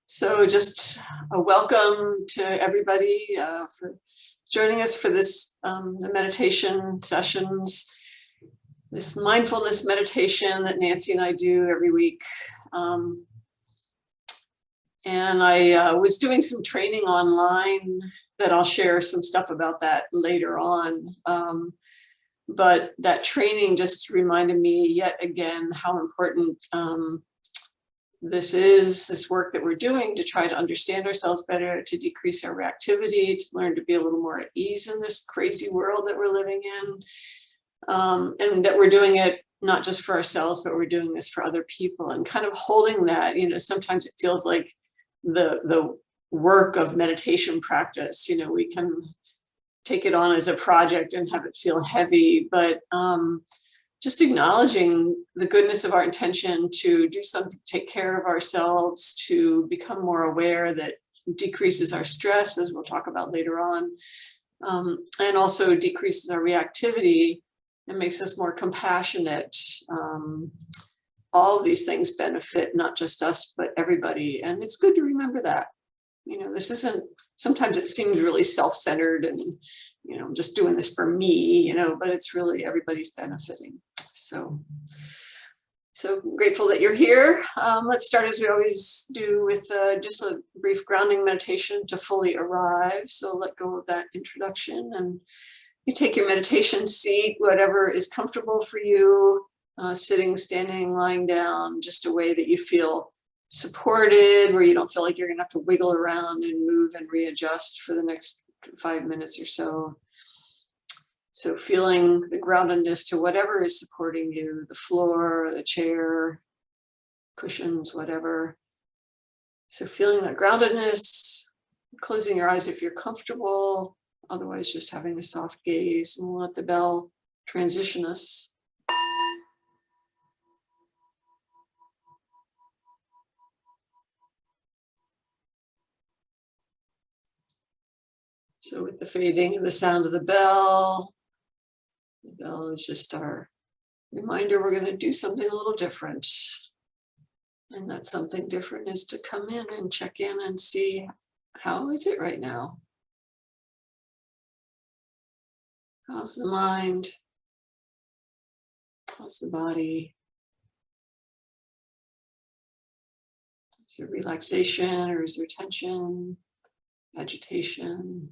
So just a welcome to everybody for joining us for this the meditation sessions, this mindfulness meditation that Nancy and I do every week. Um, and I was doing some training online that I'll share some stuff about that later on. But that training just reminded me yet again how important this work that we're doing to try to understand ourselves better, to decrease our reactivity, to learn to be a little more at ease in this crazy world that we're living in. And that we're doing it not just for ourselves, but we're doing this for other people, and kind of holding that, sometimes it feels like the work of meditation practice, we can take it on as a project and have it feel heavy, but just acknowledging the goodness of our intention to do something, take care of ourselves, to become more aware, that decreases our stress, as we'll talk about later on, and also decreases our reactivity and makes us more compassionate. All of these things benefit not just us, but everybody. And it's good to remember that. This isn't, sometimes it seems really self-centered and, I'm just doing this for me, but it's really everybody's benefiting. So grateful that you're here. Let's start as we always do with just a brief grounding meditation to fully arrive. So let go of that introduction and you take your meditation seat, whatever is comfortable for you, sitting, standing, lying down, just a way that you feel supported, where you don't feel like you're going to have to wiggle around and move and readjust for the next 5 minutes or so. So feeling the groundedness to whatever is supporting you, the floor, the chair, cushions, whatever. So feeling that groundedness, closing your eyes if you're comfortable, otherwise just having a soft gaze, and we'll let the bell transition us. So with the fading of the sound of the bell is just our reminder we're going to do something a little different. And that something different is to come in and check in and see, how is it right now? How's the mind? How's the body? Is there relaxation, or is there tension, agitation?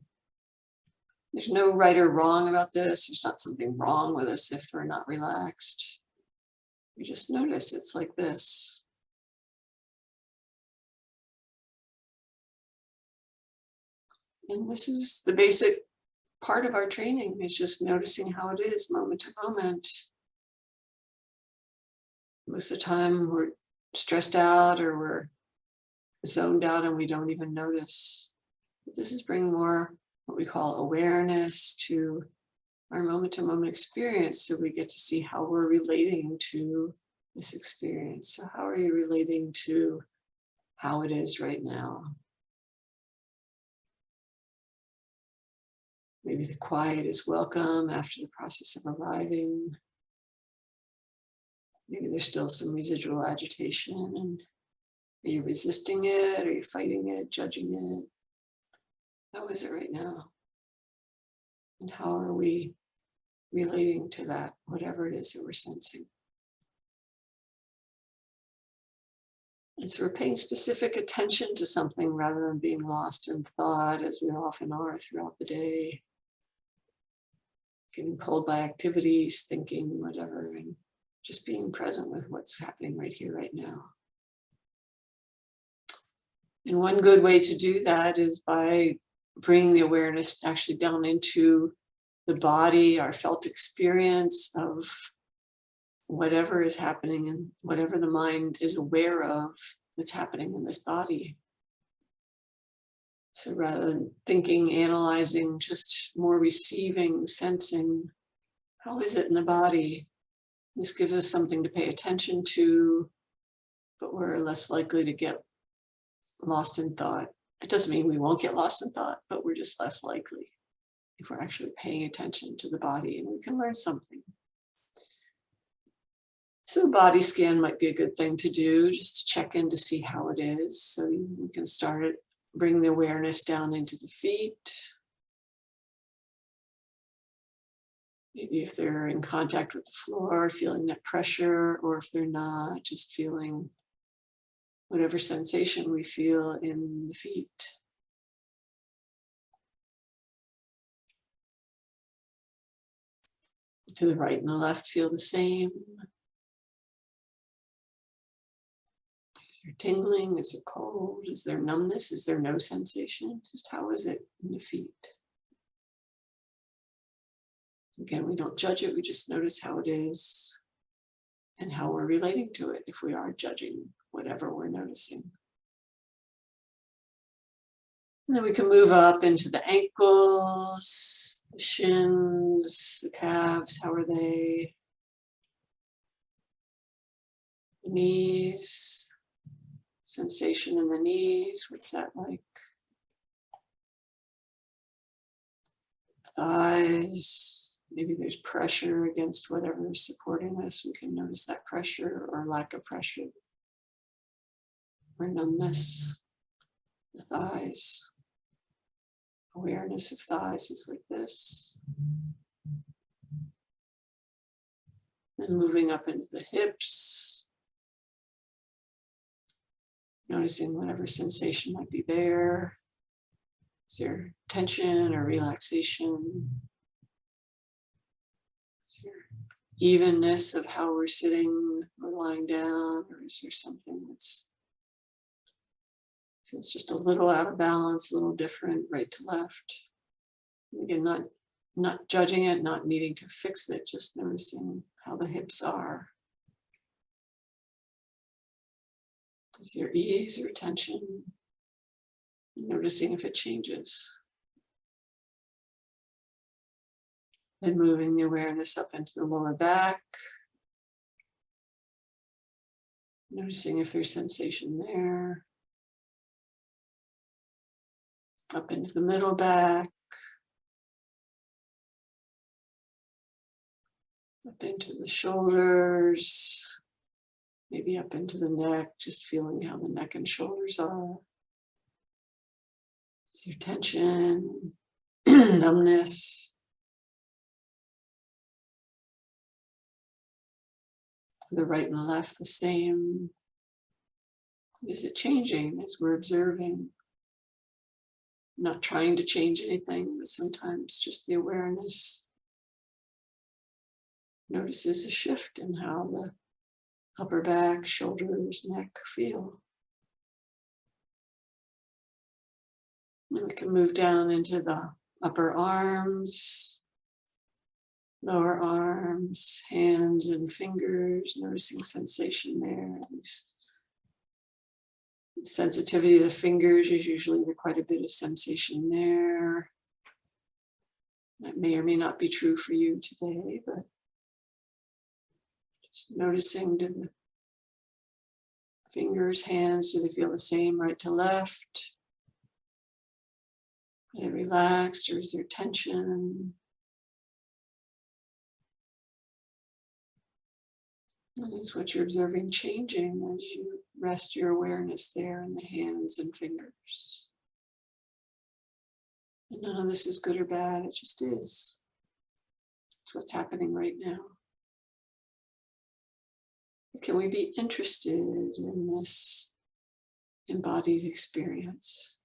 There's no right or wrong about this. There's not something wrong with us if we're not relaxed. You just notice it's like this. And this is the basic part of our training, is just noticing how it is moment to moment. Most of the time we're stressed out or we're zoned out and we don't even notice. But this is bringing more what we call awareness to our moment to moment experience, so we get to see how we're relating to this experience. So how are you relating to how it is right now? Maybe the quiet is welcome after the process of arriving. Maybe there's still some residual agitation, and are you resisting it? Are you fighting it, judging it? How is it right now? And how are we relating to that, whatever it is that we're sensing? And so we're paying specific attention to something rather than being lost in thought, as we often are throughout the day. Getting pulled by activities, thinking, whatever, and just being present with what's happening right here, right now. And one good way to do that is by bringing the awareness actually down into the body, our felt experience of whatever is happening and whatever the mind is aware of that's happening in this body. So rather than thinking, analyzing, just more receiving, sensing, how is it in the body? This gives us something to pay attention to, but we're less likely to get lost in thought. It doesn't mean we won't get lost in thought, but we're just less likely if we're actually paying attention to the body, and we can learn something. So a body scan might be a good thing to do, just to check in to see how it is. So we can start it, bring the awareness down into the feet. Maybe if they're in contact with the floor, feeling that pressure, or if they're not, just feeling whatever sensation we feel in the feet. To the right and the left, feel the same. Is there tingling? Is it cold? Is there numbness? Is there no sensation? Just how is it in the feet? Again, we don't judge it, we just notice how it is and how we're relating to it if we are judging whatever we're noticing. And then we can move up into the ankles, the shins, the calves, how are they? The knees, sensation in the knees, what's that like? Thighs, maybe there's pressure against whatever is supporting us. We can notice that pressure or lack of pressure or numbness. The thighs, awareness of thighs is like this. Then moving up into the hips, noticing whatever sensation might be there. Is there tension or relaxation? Is there evenness of how we're sitting or lying down, or is there something that's feels just a little out of balance, a little different, right to left? Again, not judging it, not needing to fix it, just noticing how the hips are. Is there ease or tension? Noticing if it changes. Then moving the awareness up into the lower back. Noticing if there's sensation there. Up into the middle back. Up into the shoulders. Maybe up into the neck, just feeling how the neck and shoulders are. Is there tension, numbness? The right and the left the same. Is it changing as we're observing? Not trying to change anything, but sometimes just the awareness notices a shift in how the upper back, shoulders, neck feel. And we can move down into the upper arms, lower arms, hands and fingers, noticing sensation there. Sensitivity of the fingers is usually quite a bit of sensation there. That may or may not be true for you today, but just noticing, do the fingers, hands, do they feel the same right to left? Are they relaxed or is there tension? And is what you're observing changing as you rest your awareness there in the hands and fingers? And none of this is good or bad, it just is. It's what's happening right now. Can we be interested in this embodied experience?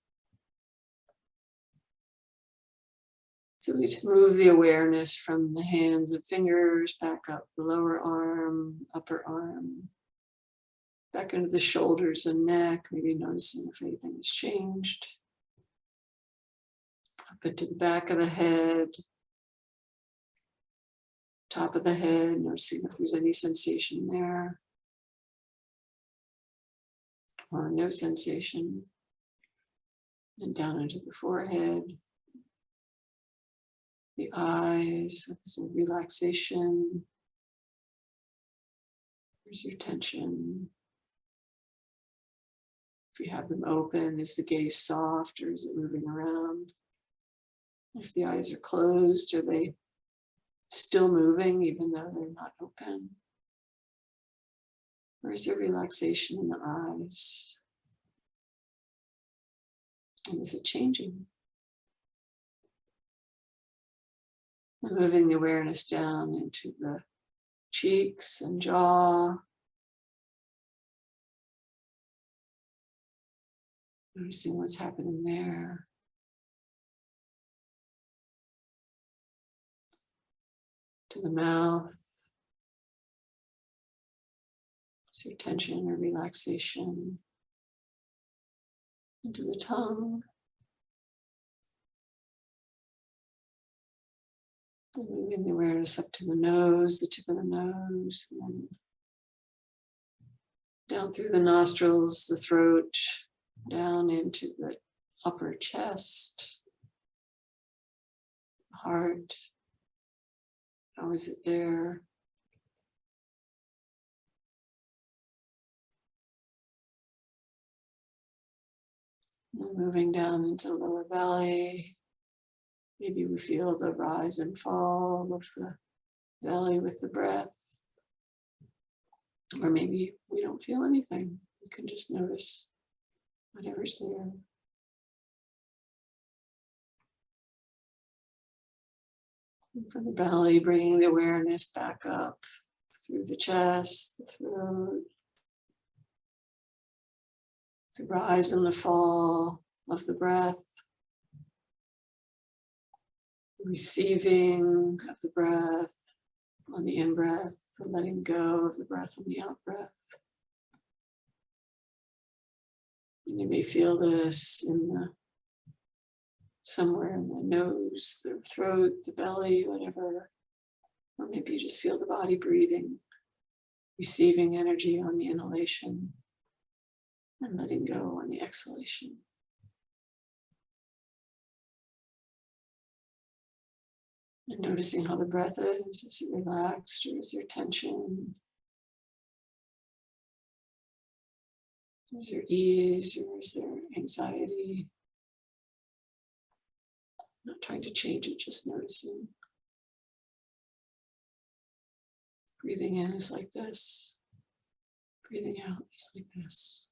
So we just move the awareness from the hands and fingers back up the lower arm, upper arm, back into the shoulders and neck, maybe noticing if anything has changed. Up into the back of the head, top of the head, noticing if there's any sensation there. Or no sensation. And down into the forehead. The eyes, some relaxation. Where's your tension? If you have them open, is the gaze soft or is it moving around? If the eyes are closed, are they still moving even though they're not open? Or is there relaxation in the eyes? And is it changing? And moving the awareness down into the cheeks and jaw. Noticing what's happening there. To the mouth. Is there tension or relaxation? Into the tongue. And moving the awareness up to the nose, the tip of the nose, and then down through the nostrils, the throat, down into the upper chest, the heart. How is it there? And moving down into the lower belly. Maybe we feel the rise and fall of the belly with the breath. Or maybe we don't feel anything. You can just notice whatever's there. And from the belly, bringing the awareness back up through the chest, the throat, the rise and the fall of the breath, receiving of the breath on the in-breath, letting go of the breath on the out-breath. And you may feel this somewhere in the nose, the throat, the belly, whatever. Or maybe you just feel the body breathing, receiving energy on the inhalation and letting go on the exhalation. And noticing how the breath is it relaxed or is there tension? Is there ease or is there anxiety? Not trying to change it, just noticing. Breathing in is like this. Breathing out is like this.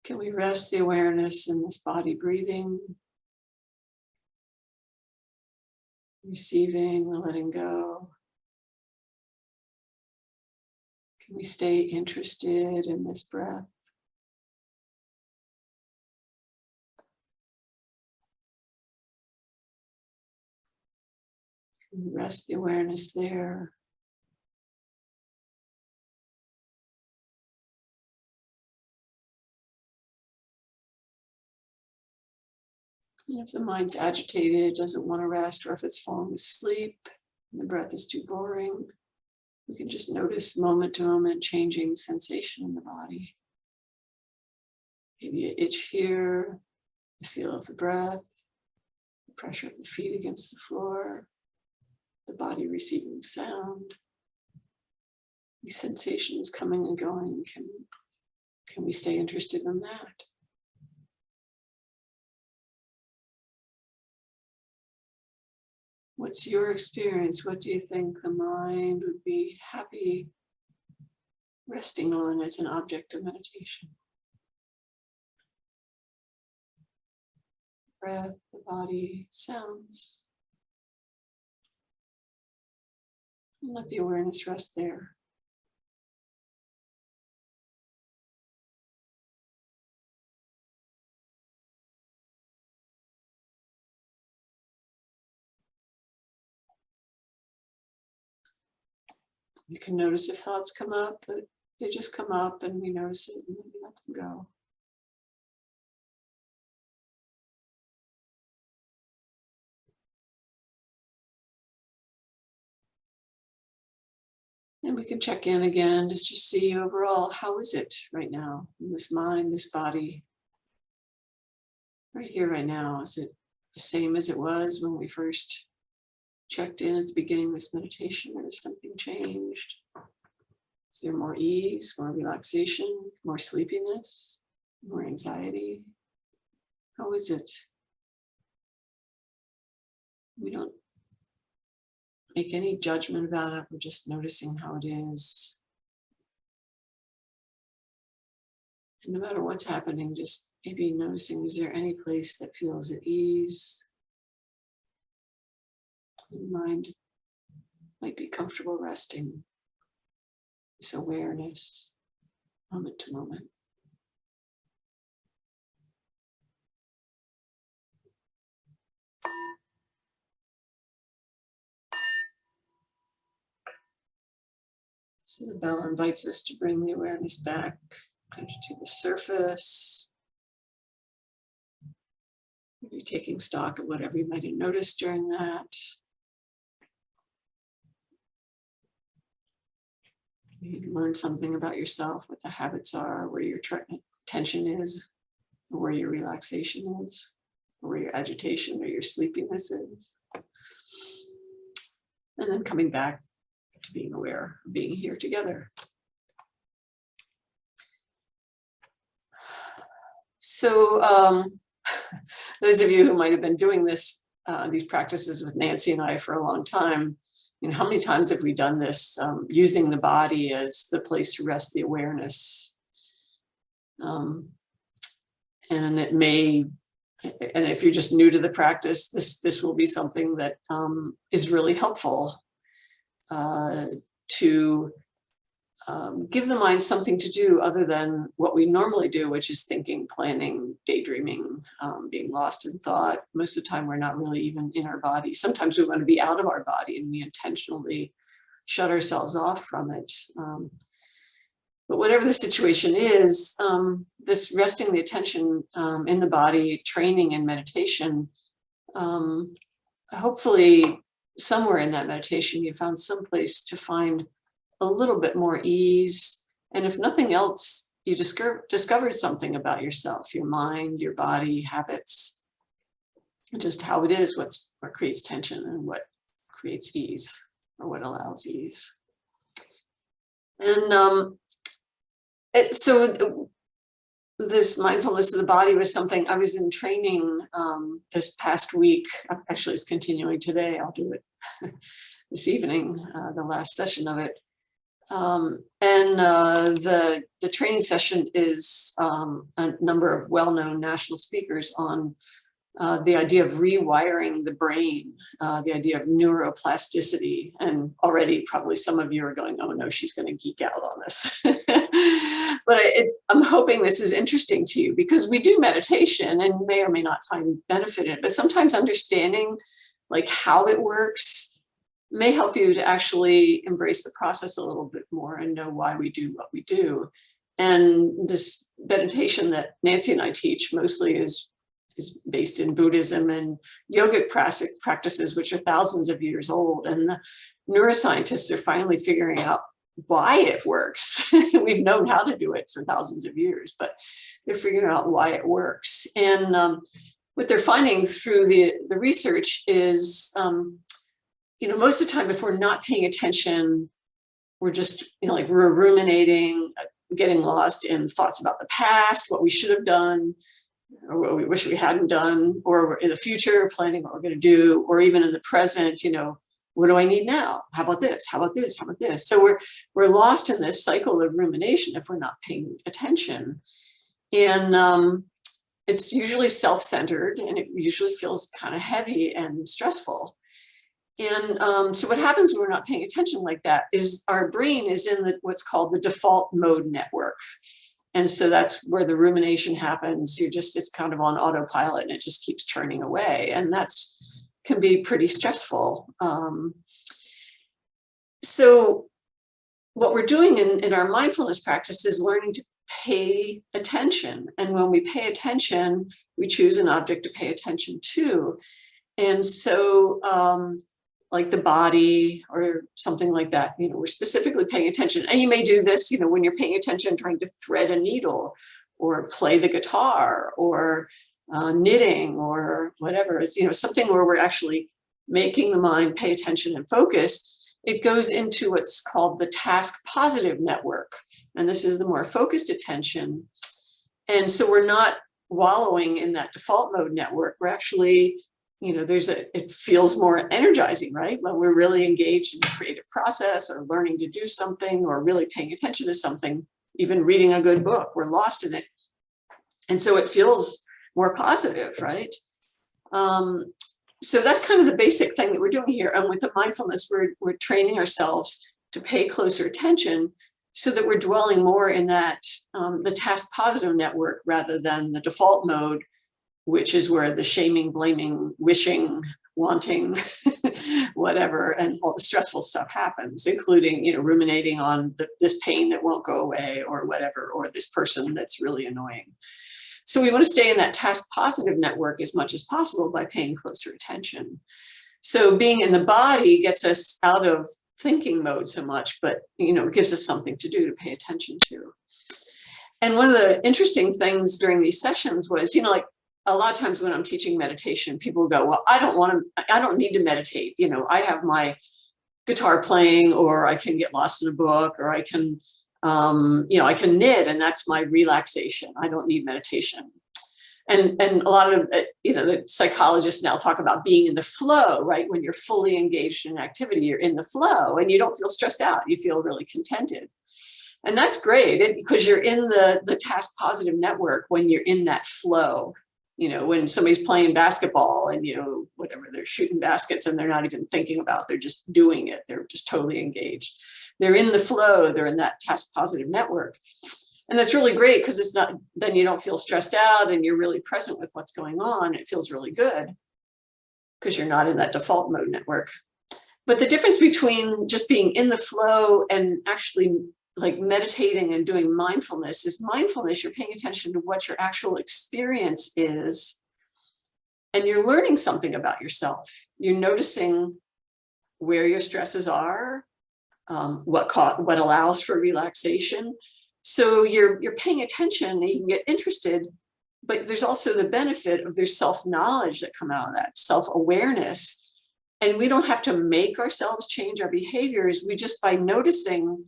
Can we rest the awareness in this body breathing? Receiving, the letting go. Can we stay interested in this breath? Can we rest the awareness there? And if the mind's agitated, doesn't want to rest, or if it's falling asleep, and the breath is too boring, we can just notice moment to moment changing sensation in the body. Maybe you itch here, the feel of the breath, the pressure of the feet against the floor, the body receiving sound. These sensations coming and going, can we stay interested in that? What's your experience? What do you think the mind would be happy resting on as an object of meditation? Breath, the body, sounds. And let the awareness rest there. You can notice if thoughts come up, but they just come up and we notice it and then we let them go. And we can check in again just to see overall, how is it right now in this mind, this body? Right here, right now, is it the same as it was when we first checked in at the beginning of this meditation, or has something changed? Is there more ease, more relaxation, more sleepiness, more anxiety? How is it? We don't make any judgment about it. We're just noticing how it is. And no matter what's happening, just maybe noticing, is there any place that feels at ease? Your mind might be comfortable resting. This awareness, moment to moment. So the bell invites us to bring the awareness back kind of to the surface. Maybe taking stock of whatever you might have noticed during that. You learn something about yourself, what the habits are, where your tension is, or where your relaxation is, or where your agitation or your sleepiness is. And then coming back to being aware, being here together. So those of you who might have been doing this, these practices with Nancy and I for a long time, how many times have we done this, using the body as the place to rest the awareness? And it may, and if you're just new to the practice, this will be something that is really helpful to give the mind something to do other than what we normally do, which is thinking, planning, daydreaming, being lost in thought. Most of the time, we're not really even in our body. Sometimes we want to be out of our body and we intentionally shut ourselves off from it. But whatever the situation is, this resting the attention in the body, training and meditation, hopefully somewhere in that meditation, you found some place to find a little bit more ease. And if nothing else, you discovered something about yourself, your mind, your body, habits, just how it is, what creates tension and what creates ease, or what allows ease. And so this mindfulness of the body was something I was in training this past week. Actually, it's continuing today. I'll do it this evening, the last session of it. The training session is a number of well-known national speakers on the idea of rewiring the brain, the idea of neuroplasticity. And already probably some of you are going, oh no, she's going to geek out on this. But I'm hoping this is interesting to you, because we do meditation and may or may not find benefit in it, but sometimes understanding like how it works may help you to actually embrace the process a little bit more and know why we do what we do. And this meditation that Nancy and I teach mostly is based in Buddhism and yogic practices, which are thousands of years old. And the neuroscientists are finally figuring out why it works. We've known how to do it for thousands of years, but they're figuring out why it works. And what they're finding through the research is, most of the time, if we're not paying attention, we're just, like we're ruminating, getting lost in thoughts about the past, what we should have done, or what we wish we hadn't done, or we're in the future planning what we're going to do, or even in the present, what do I need now? How about this? How about this? How about this? So we're lost in this cycle of rumination if we're not paying attention. And it's usually self-centered, and it usually feels kind of heavy and stressful. And so what happens when we're not paying attention like that is our brain is in what's called the default mode network. And so that's where the rumination happens. It's kind of on autopilot and it just keeps churning away. And can be pretty stressful. So what we're doing in our mindfulness practice is learning to pay attention. And when we pay attention, we choose an object to pay attention to. And so like the body or something like that, we're specifically paying attention. And you may do this, when you're paying attention, trying to thread a needle or play the guitar or knitting or whatever. It's, something where we're actually making the mind pay attention and focus. It goes into what's called the task positive network. And this is the more focused attention. And so we're not wallowing in that default mode network. We're actually it feels more energizing, right? When we're really engaged in a creative process or learning to do something or really paying attention to something, even reading a good book, we're lost in it. And so it feels more positive, right? So that's kind of the basic thing that we're doing here. And with the mindfulness, we're training ourselves to pay closer attention so that we're dwelling more in that, the task positive network rather than the default mode, which is where the shaming, blaming, wishing, wanting, whatever, and all the stressful stuff happens, including, ruminating on this pain that won't go away or whatever, or this person that's really annoying. So we want to stay in that task positive network as much as possible by paying closer attention. So being in the body gets us out of thinking mode so much, but, it gives us something to do to pay attention to. And one of the interesting things during these sessions was, like a lot of times when I'm teaching meditation, people go, well, I don't need to meditate. I have my guitar playing, or I can get lost in a book, or I can, I can knit, and that's my relaxation. I don't need meditation. And a lot of, the psychologists now talk about being in the flow, right? When you're fully engaged in activity, you're in the flow and you don't feel stressed out. You feel really contented. And that's great because you're in the task positive network when you're in that flow. When somebody's playing basketball and, whatever, they're shooting baskets and they're not even thinking about, they're just doing it. They're just totally engaged. They're in the flow. They're in that task positive network. And that's really great because it's not, then you don't feel stressed out and you're really present with what's going on. It feels really good because you're not in that default mode network. But the difference between just being in the flow and actually like meditating and doing mindfulness is mindfulness. You're paying attention to what your actual experience is. And you're learning something about yourself. You're noticing where your stresses are, what allows for relaxation. So you're paying attention and you can get interested, but there's also the benefit of there's self-knowledge that come out of that, self-awareness. And we don't have to make ourselves change our behaviors. We just, by noticing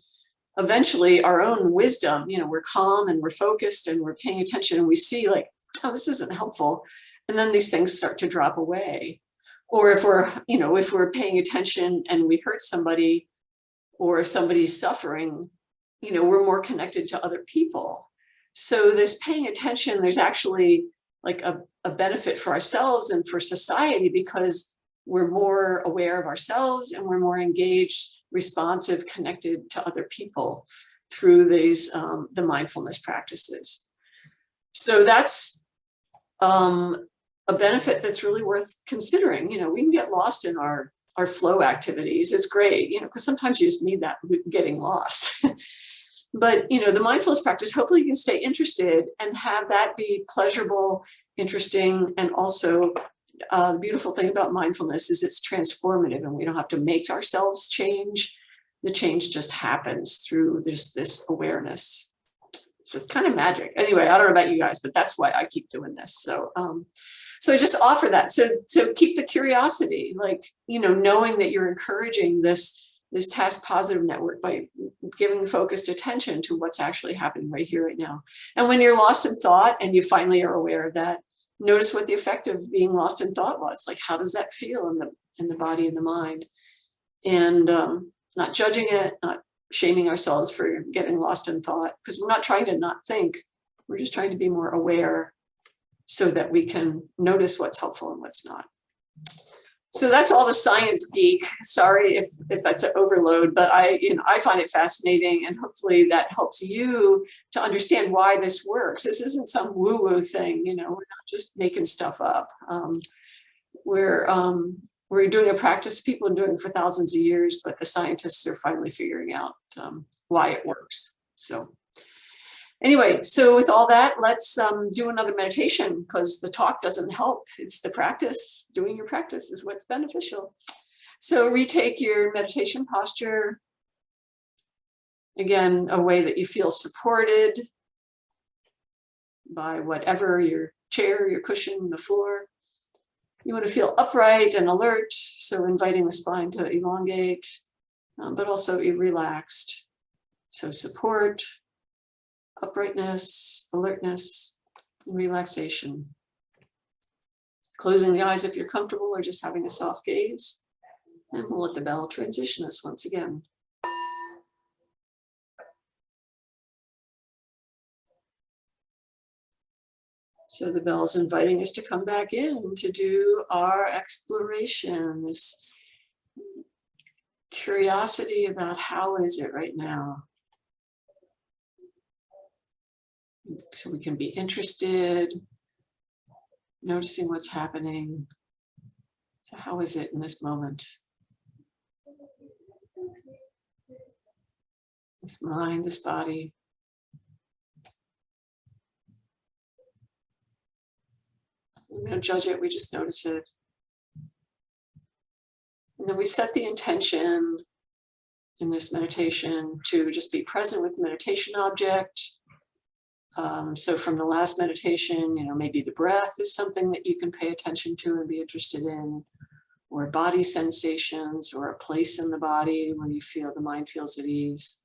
eventually our own wisdom, we're calm and we're focused and we're paying attention and we see like, oh, this isn't helpful. And then these things start to drop away. Or if we're paying attention and we hurt somebody or if somebody's suffering, we're more connected to other people. So this paying attention, there's actually like a benefit for ourselves and for society because we're more aware of ourselves and we're more engaged, responsive, connected to other people through these the mindfulness practices. So that's a benefit that's really worth considering. We can get lost in our flow activities. It's great, because sometimes you just need that getting lost. But, the mindfulness practice, hopefully you can stay interested and have that be pleasurable, interesting, and also the beautiful thing about mindfulness is it's transformative and we don't have to make ourselves change. The change just happens through this awareness. So it's kind of magic. Anyway, I don't know about you guys, but that's why I keep doing this. So I just offer that. So keep the curiosity, like, knowing that you're encouraging this task positive network by giving focused attention to what's actually happening right here, right now. And when you're lost in thought and you finally are aware of that, notice what the effect of being lost in thought was. Like, how does that feel in the body and the mind? And not judging it, not shaming ourselves for getting lost in thought, because we're not trying to not think. We're just trying to be more aware so that we can notice what's helpful and what's not. So that's all the science geek. Sorry if that's an overload, but I find it fascinating, and hopefully that helps you to understand why this works. This isn't some woo-woo thing, we're not just making stuff up. We're doing a practice people have been doing for thousands of years, but the scientists are finally figuring out why it works. So anyway, so with all that, let's do another meditation, because the talk doesn't help. It's the practice. Doing your practice is what's beneficial. So retake your meditation posture. Again, a way that you feel supported by whatever, your chair, your cushion, the floor. You want to feel upright and alert, so inviting the spine to elongate, but also relaxed. So support, uprightness, alertness, and relaxation. Closing the eyes if you're comfortable or just having a soft gaze. And we'll let the bell transition us once again. So the bell's inviting us to come back in to do our exploration, this curiosity about how is it right now. So we can be interested, noticing what's happening. So how is it in this moment? This mind, this body. We don't judge it, we just notice it. And then we set the intention in this meditation to just be present with the meditation object. So from the last meditation, maybe the breath is something that you can pay attention to and be interested in, or body sensations, or a place in the body where you feel the mind feels at ease.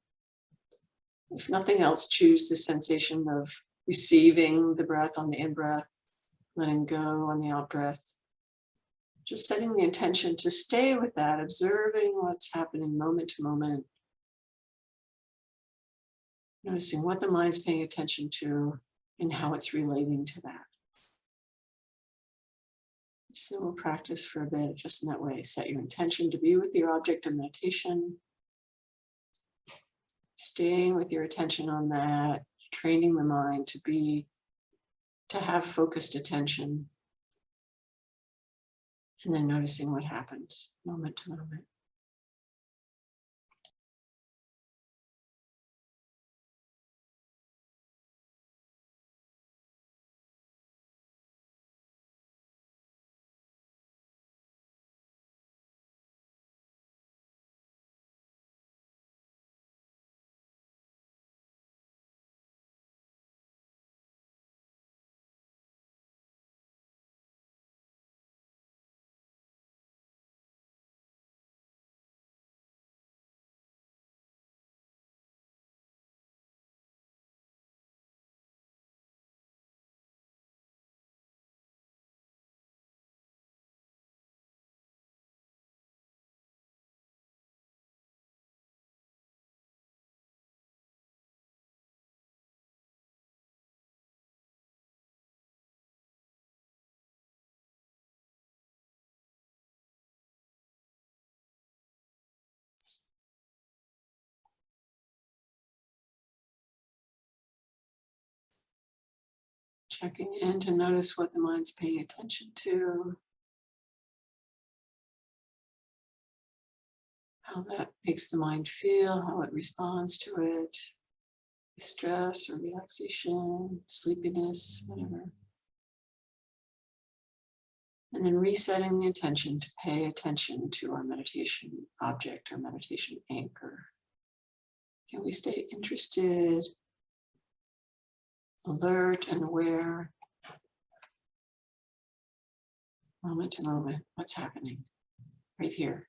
If nothing else, choose the sensation of receiving the breath on the in-breath, letting go on the out-breath. Just setting the intention to stay with that, observing what's happening moment to moment. Noticing what the mind's paying attention to and how it's relating to that. So we'll practice for a bit just in that way. Set your intention to be with your object of meditation. Staying with your attention on that, training the mind to have focused attention. And then noticing what happens moment to moment. Checking in to notice what the mind's paying attention to, how that makes the mind feel, how it responds to it, stress or relaxation, sleepiness, whatever. And then resetting the intention to pay attention to our meditation object or meditation anchor. Can we stay interested, alert and aware, moment to moment, what's happening right here?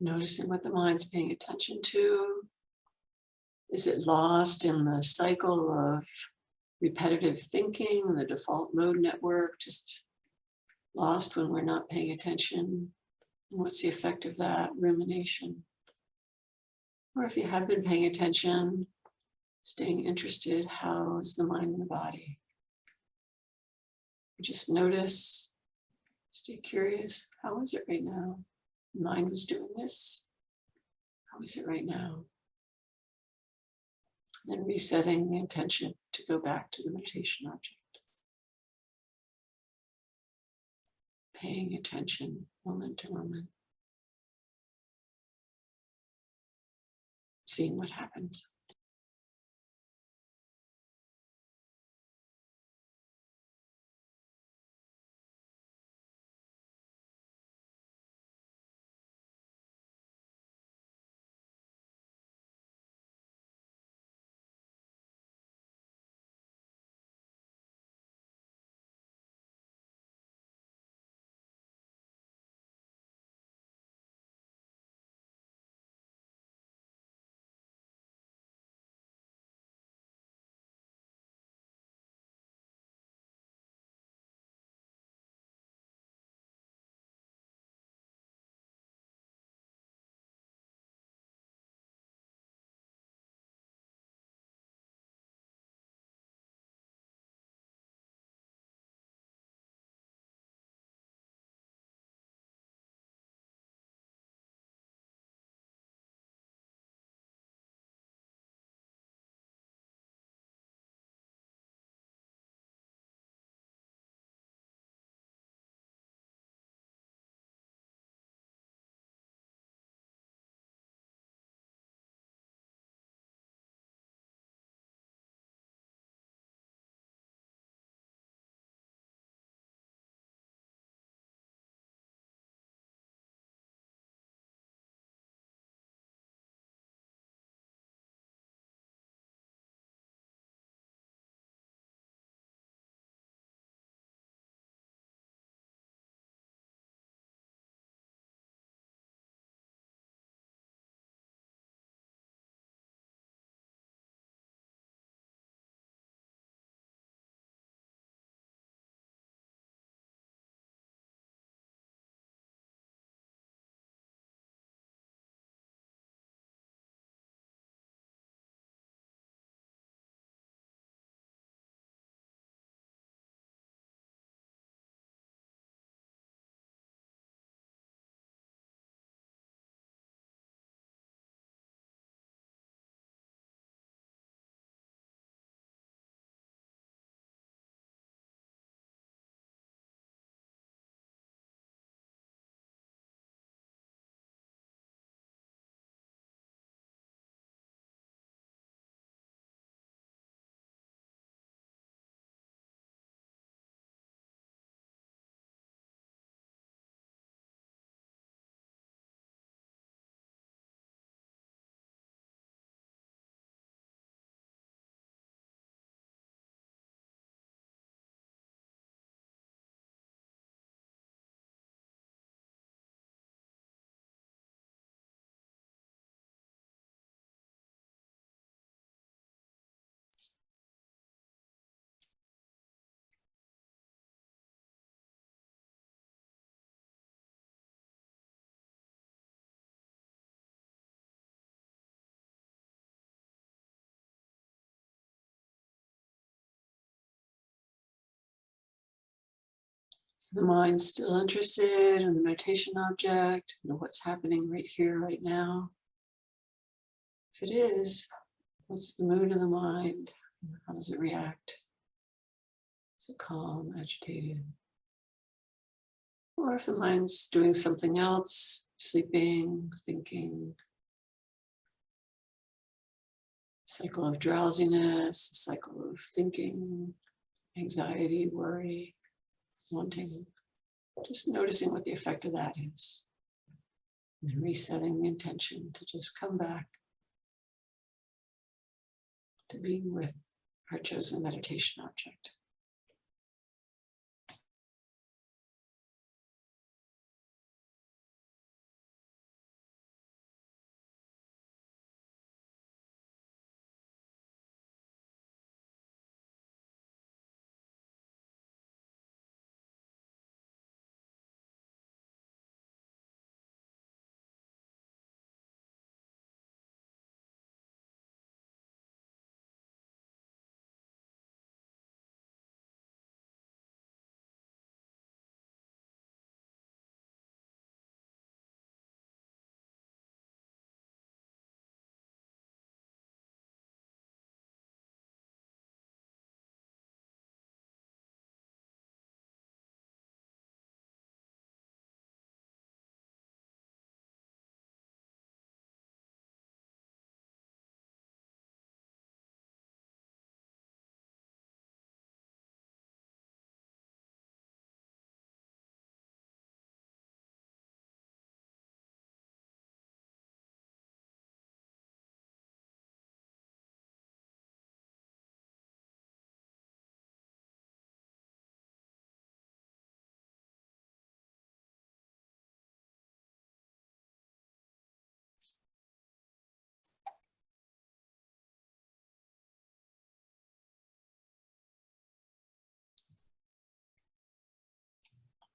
Noticing what the mind's paying attention to. Is it lost in the cycle of repetitive thinking, the default mode network, just lost when we're not paying attention? And what's the effect of that? Rumination. Or if you have been paying attention, staying interested, how is the mind and the body? Just notice, stay curious. How is it right now? The mind was doing this. How is it right now? And then resetting the intention to go back to the meditation object. Paying attention moment to moment. Seeing what happens. Is the mind still interested in the meditation object? You know, what's happening right here, right now? If it is, what's the mood of the mind? How does it react? Is it calm, agitated? Or if the mind's doing something else, sleeping, thinking, cycle of drowsiness, cycle of thinking, anxiety, worry, wanting, just noticing what the effect of that is. And resetting the intention to just come back to being with our chosen meditation object.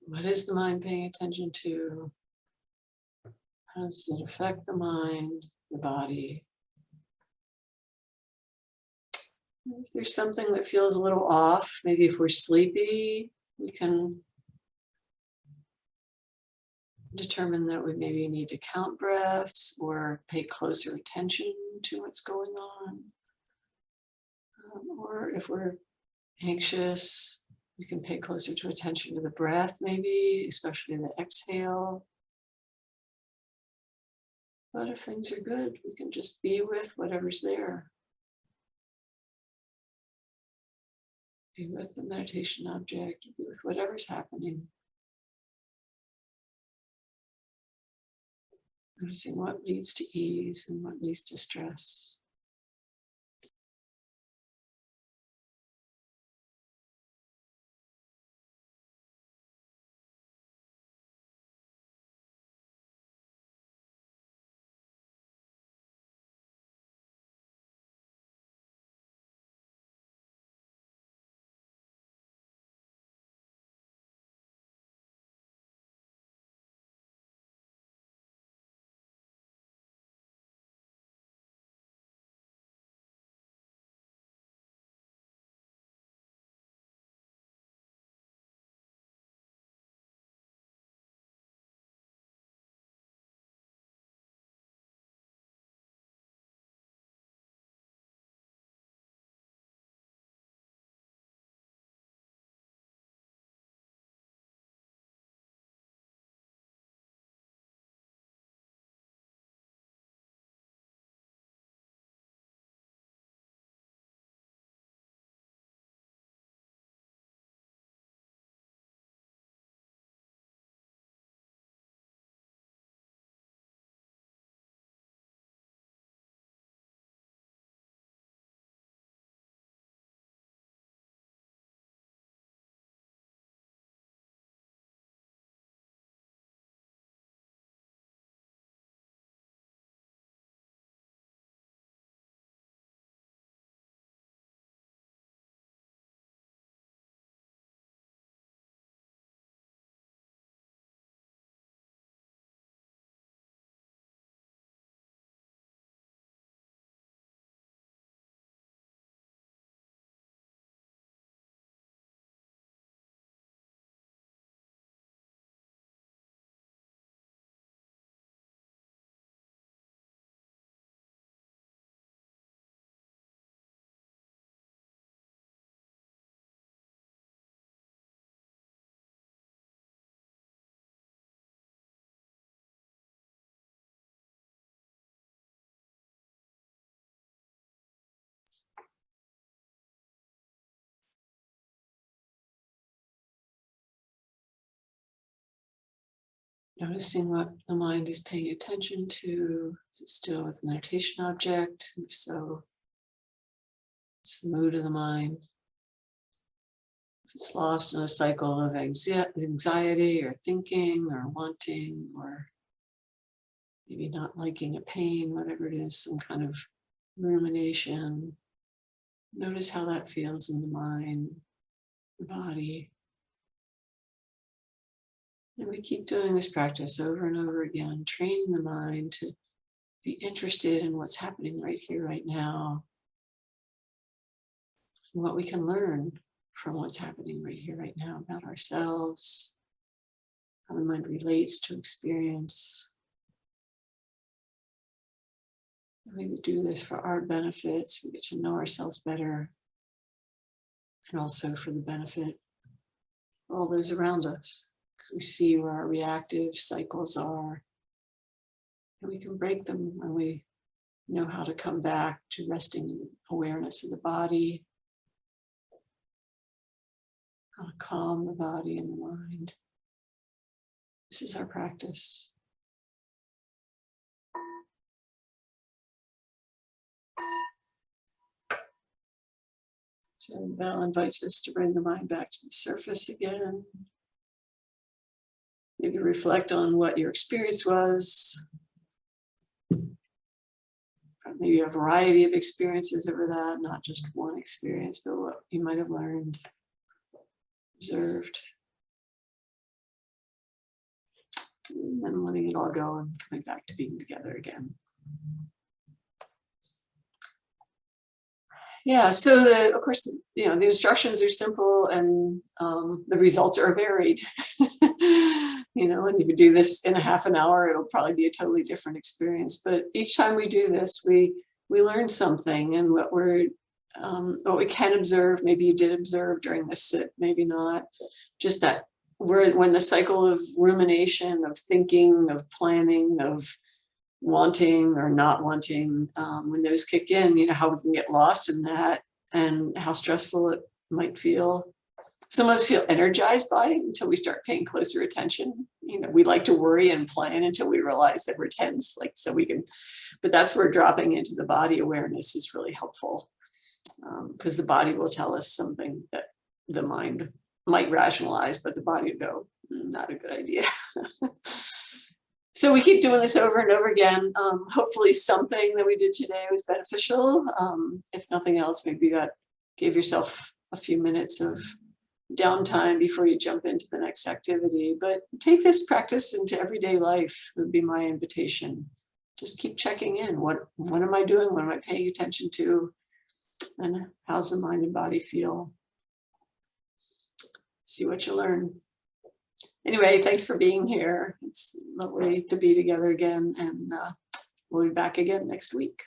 What is the mind paying attention to? How does it affect the mind, the body? If there's something that feels a little off, maybe if we're sleepy, we can determine that we maybe need to count breaths or pay closer attention to what's going on. Or if we're anxious, we can pay closer to attention to the breath, maybe, especially the exhale. But if things are good, we can just be with whatever's there. Be with the meditation object, be with whatever's happening. Noticing what leads to ease and what leads to stress. Noticing what the mind is paying attention to. Is it still with the meditation object? If so, it's the mood of the mind. If it's lost in a cycle of anxiety or thinking or wanting or maybe not liking a pain, whatever it is, some kind of rumination, notice how that feels in the mind, the body. And we keep doing this practice over and over again, training the mind to be interested in what's happening right here, right now, and what we can learn from what's happening right here, right now about ourselves, how the mind relates to experience. We do this for our benefits. We get to know ourselves better, and also for the benefit of all those around us, because we see where our reactive cycles are, and we can break them when we know how to come back to resting awareness of the body, how to calm the body and the mind. This is our practice. So the bell invites us to bring the mind back to the surface again. Maybe reflect on what your experience was. Maybe a variety of experiences over that, not just one experience, but what you might have learned, observed. And then letting it all go and coming back to being together again. Yeah, so of course, the instructions are simple and the results are varied. And if you do this in a half an hour, it'll probably be a totally different experience. But each time we do this, we learn something, and what we can observe. Maybe you did observe during the sit, maybe not. Just that when the cycle of rumination, of thinking, of planning, of wanting or not wanting, when those kick in, how we can get lost in that and how stressful it might feel. Some of us feel energized by it until we start paying closer attention. We like to worry and plan until we realize that we're tense, but that's where dropping into the body awareness is really helpful, because the body will tell us something that the mind might rationalize, but the body will go, not a good idea. So we keep doing this over and over again. Hopefully something that we did today was beneficial. If nothing else, maybe you gave yourself a few minutes of downtime before you jump into the next activity. But take this practice into everyday life would be my invitation. Just keep checking in. What am I doing? What am I paying attention to? And how's the mind and body feel? See what you learn. Anyway, thanks for being here. It's lovely to be together again, and we'll be back again next week.